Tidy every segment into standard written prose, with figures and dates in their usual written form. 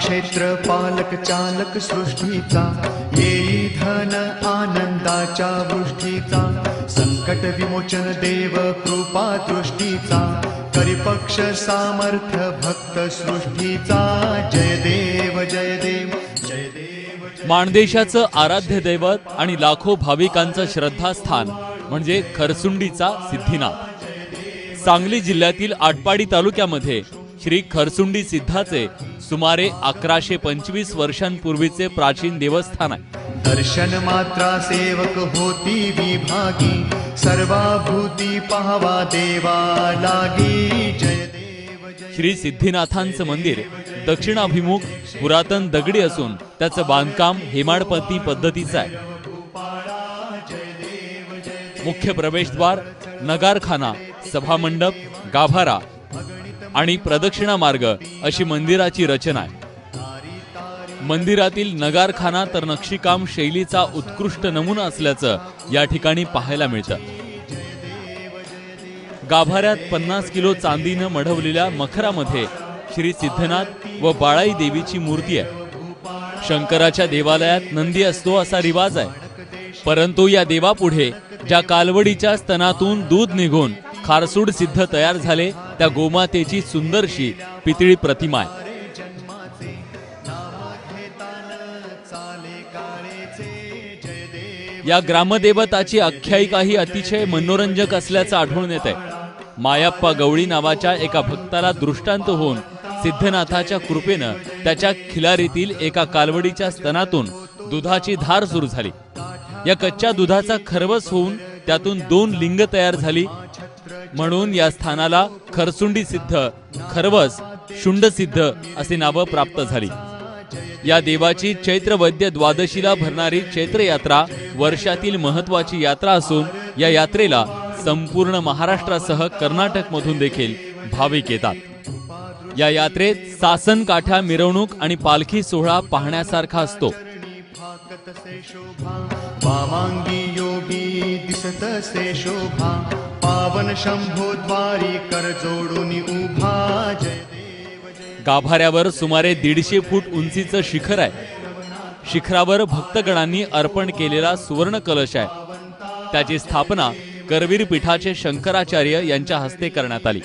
क्षेत्र पालक चालक सृष्टीचा, येई धन आनंदाच्या वृष्टीचा, संकट विमोचन देव कृपा दृष्टीचा, करिपक्ष सामर्थ्य भक्त सृष्टीचा, जय देव जय देव जय देव। माणदेशाचं आराध्य दैवत आणि लाखो भाविकांचं श्रद्धास्थान म्हणजे खरसुंडीचा सिद्धीनाथ। सांगली जिल्ह्यातील आटपाडी तालुक्यामध्ये श्री खरसुंडी सिद्धाचे सुमारे 1125 वर्षांपूर्वीचे प्राचीन देवस्थान आहे। दर्शन मात्रा सेवक होती विभागी, सर्वाभूती पाहवा देवा लागी, जय देव जय। श्री सिद्धीनाथांचं मंदिर दक्षिणाभिमुख पुरातन दगडी असून त्याचं बांधकाम हेमाडपंथी पद्धतीचं आहे। मुख्य प्रवेशद्वार, नगारखाना, सभामंडप, गाभारा आणि प्रदक्षिणा मार्ग अशी मंदिराची रचना आहे। मंदिरातील नगारखाना तर नक्षीकाम शैलीचा उत्कृष्ट नमुना असल्याचं या ठिकाणी पाहायला मिळतं। गाभाऱ्यात 50 किलो चांदीनं मढवलेल्या मखरामध्ये श्री सिद्धनाथ व बाळाई देवीची मूर्ती आहे। शंकराच्या देवालयात नंदी असतो असा रिवाज आहे, परंतु या देवापुढे ज्या कालवडीच्या स्तनातून दूध निघून खारसूड सिद्ध तयार झाले त्या गोमातेची सुंदरशी पितळी प्रतिमा आहे। या ग्रामदेवताची आख्यायिकाही अतिशय मनोरंजक असल्याचं आढळून येत आहे। मायाप्पा गवळी नावाच्या एका भक्ताला दृष्टांत होऊन सिद्धनाथाच्या कृपेनं त्याच्या खिलारीतील एका कालवडीच्या स्तनातून दुधाची धार सुरू झाली। या कच्च्या दुधाचा खरवस होऊन त्यातून 2 लिंग तयार झाली, म्हणून या स्थानाला खरसुंडी सिद्ध, खरवस, शुंड सिद्ध असे नाव प्राप्त झाली। या देवाची चैत्र वैद्य द्वादशीला भरणारी चैत्र यात्रा वर्षातील महत्वाची यात्रा असून या यात्रेला संपूर्ण महाराष्ट्रासह कर्नाटक मधून देखील भाविक येतात। या यात्रेत सासन काठ्या मिरवणूक आणि पालखी सोहळा पाहण्यासारखा असतो। वामांगी योगी दिसत से शोभा, पावन शंभो द्वारी कर जोडून उभा, जय देव जय। गाभाऱ्यावर सुमारे 150 फूट उंचीचं शिखर आहे। शिखरावर भक्तगणांनी अर्पण केलेला सुवर्ण कलश आहे। त्याची स्थापना करवीर पीठाचे शंकराचार्य यांच्या हस्ते करण्यात आली।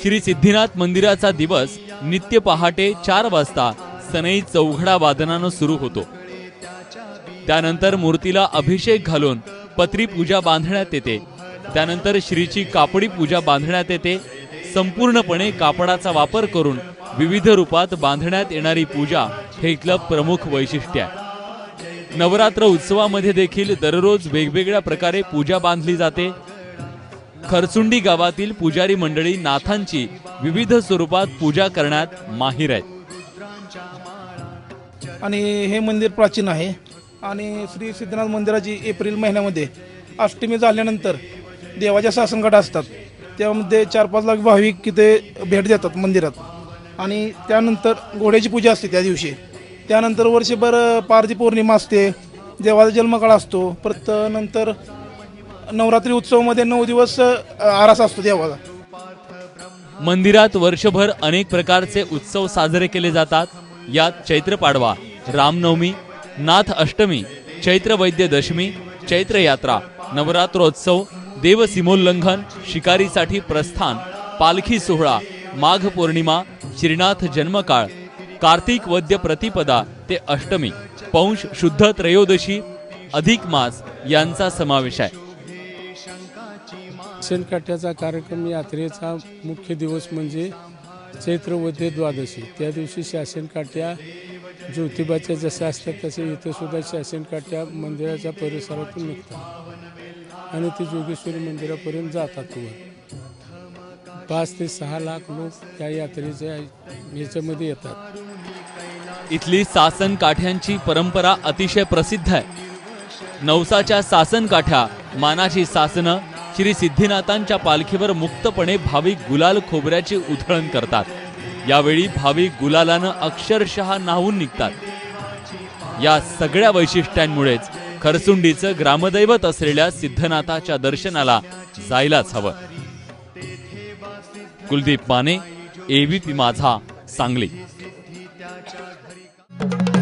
श्री सिद्धीनाथ मंदिराचा दिवस नित्य पहाटे 4 वाजता सनई चौघडा वादनानं सुरू होतो। त्यानंतर मूर्तीला अभिषेक घालून पत्री पूजा बांधण्यात येते। त्यानंतर श्रीची कापडी पूजा बांधण्यात येते। संपूर्णपणे कापडाचा वापर करून विविध रूपात बांधण्यात येणारी पूजा हे इथलं प्रमुख वैशिष्ट्य आहे। नवरात्र उत्सवामध्ये देखील दररोज वेगवेगळ्या प्रकारे पूजा बांधली जाते। खरसुंडी गावातील पुजारी मंडळी नाथांची विविध स्वरूपात पूजा करण्यात माहिर आहेत। आणि हे मंदिर प्राचीन आहे आणि श्री सिद्धनाथ मंदिराची एप्रिल महिन्यामध्ये अष्टमी झाल्यानंतर देवाच्या सासनकाठ्या असतात, त्यामध्ये 4-5 लाख भाविक तिथे भेट देतात मंदिरात। आणि त्यानंतर घोड्याची पूजा असते त्या दिवशी। त्यानंतर वर्षभर पारधी पौर्णिमा असते, देवाचा जन्मकाळ असतो। परत नंतर नवरात्री उत्सवामध्ये 9 दिवस आरास असतो देवाचा। मंदिरात वर्षभर अनेक प्रकारचे उत्सव साजरे केले जातात। यात चैत्र पाडवा, रामनवमी, नाथ अष्टमी, चैत्र वैद्य दशमी, चैत्र यात्रा, नवरात्रोत्सव, देव सीमोल्लंघन, शिकारीसाठी प्रस्थान, पालखी सोहळा, माघ पौर्णिमा, श्रीनाथ जन्मकाळ, कार्तिक वद्य प्रतिपदा ते अष्टमी, पौष शुद्ध त्रयोदशी, अधिक मास यांचा समावेश आहे। शासनकाठ्याचा कार्यक्रम यात्रेचा मुख्य दिवस म्हणजे चैत्र वद्य द्वादशी। त्या दिवशी शासनकाठ्या ज्योतिबाच्या जशा असतात तसे इथे सुद्धा शासनकाठ्या मंदिराच्या परिसरातून निघतात आणि ते जोगेश्वरी मंदिरापर्यंत जातात। 5 ते 6 लाख लोक या यात्रेच्या याच्यामध्ये येतात। इथली सासन काठ्यांची परंपरा अतिशय प्रसिद्ध आहे। नवसाच्या सासन काठ्या, मानाची सासनं श्री सिद्धीनाथांच्या पालखीवर मुक्तपणे भाविक गुलाल खोबऱ्याची उधळण करतात। यावेळी भाविक गुलालानं अक्षरशः न्हावून निघतात। या सगळ्या वैशिष्ट्यांमुळेच खरसुंडीचं ग्रामदैवत असलेल्या सिद्धनाथाच्या दर्शनाला जायलाच हवं। कुलदीप माने, एबीपी माझा, सांगली। आहे